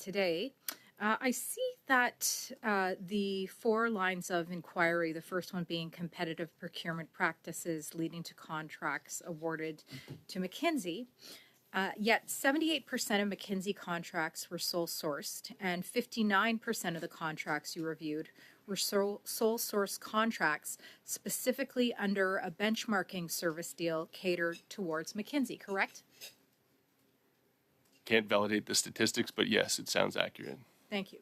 today. I see that the 4 lines of inquiry, the first one being competitive procurement practices leading to contracts awarded to McKinsey, yet 78% of McKinsey contracts were sole sourced, and 59% of the contracts you reviewed were sole source contracts specifically under a benchmarking service deal catered towards McKinsey, correct? Can't validate the statistics, but yes, it sounds accurate. Thank you.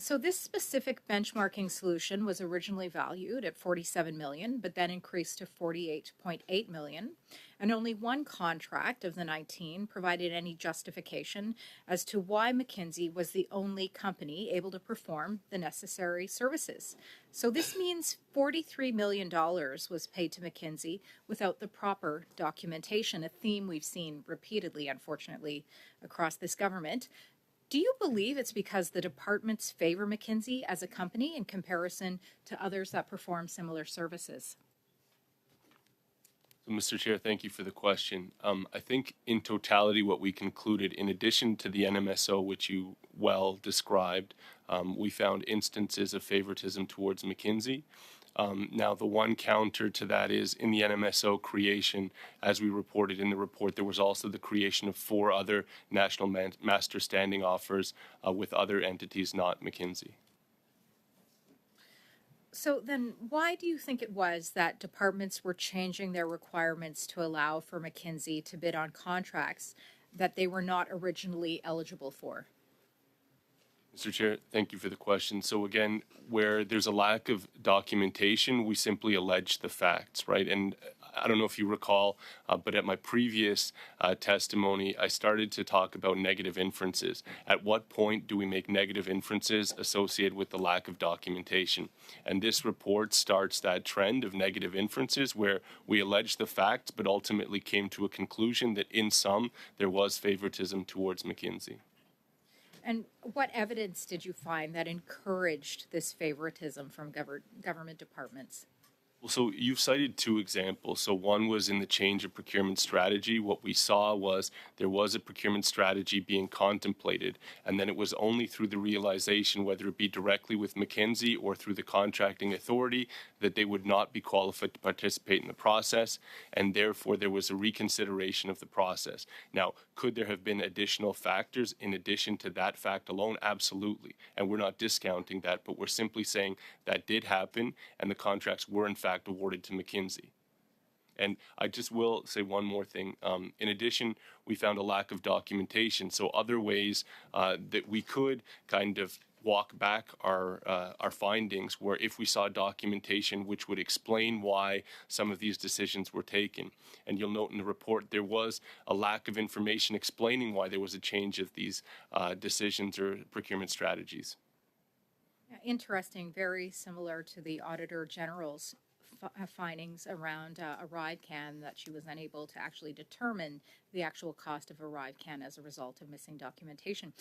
So this specific benchmarking solution was originally valued at $47 million, but then increased to $48.8 million. And only one contract of the 19 provided any justification as to why McKinsey was the only company able to perform the necessary services. So this means $43 million was paid to McKinsey without the proper documentation, a theme we've seen repeatedly, unfortunately, across this government. Do you believe it's because the departments favor McKinsey as a company in comparison to others that perform similar services? So, Mr. Chair, thank you for the question. I think in totality what we concluded, in addition to the NMSO, which you well described, we found instances of favoritism towards McKinsey. Now, the one counter to that is in the NMSO creation, as we reported in the report, there was also the creation of 4 other national master standing offers with other entities, not McKinsey. So then why do you think it was that departments were changing their requirements to allow for McKinsey to bid on contracts that they were not originally eligible for? Mr. Chair, thank you for the question. So again, where there's a lack of documentation, we simply allege the facts, right? And I don't know if you recall, but at my previous testimony, I started to talk about negative inferences. At what point do we make negative inferences associated with the lack of documentation? And this report starts that trend of negative inferences where we allege the facts, but ultimately came to a conclusion that in sum, there was favoritism towards McKinsey. And what evidence did you find that encouraged this favoritism from government departments? Well, so you've cited 2 examples. So one was in the change of procurement strategy. What we saw was there was a procurement strategy being contemplated, and then it was only through the realization, whether it be directly with McKinsey or through the contracting authority, that they would not be qualified to participate in the process, and therefore there was a reconsideration of the process. Now, could there have been additional factors in addition to that fact alone? Absolutely. And we're not discounting that, but we're simply saying that did happen, and the contracts were in fact awarded to McKinsey. And I just will say one more thing. In addition, we found a lack of documentation. So other ways that we could kind of walk back our findings were if we saw documentation which would explain why some of these decisions were taken. And you'll note in the report there was a lack of information explaining why there was a change of these decisions or procurement strategies. Interesting, very similar to the Auditor General's findings around ArriveCan, that she was unable to actually determine the actual cost of ArriveCan as a result of missing documentation.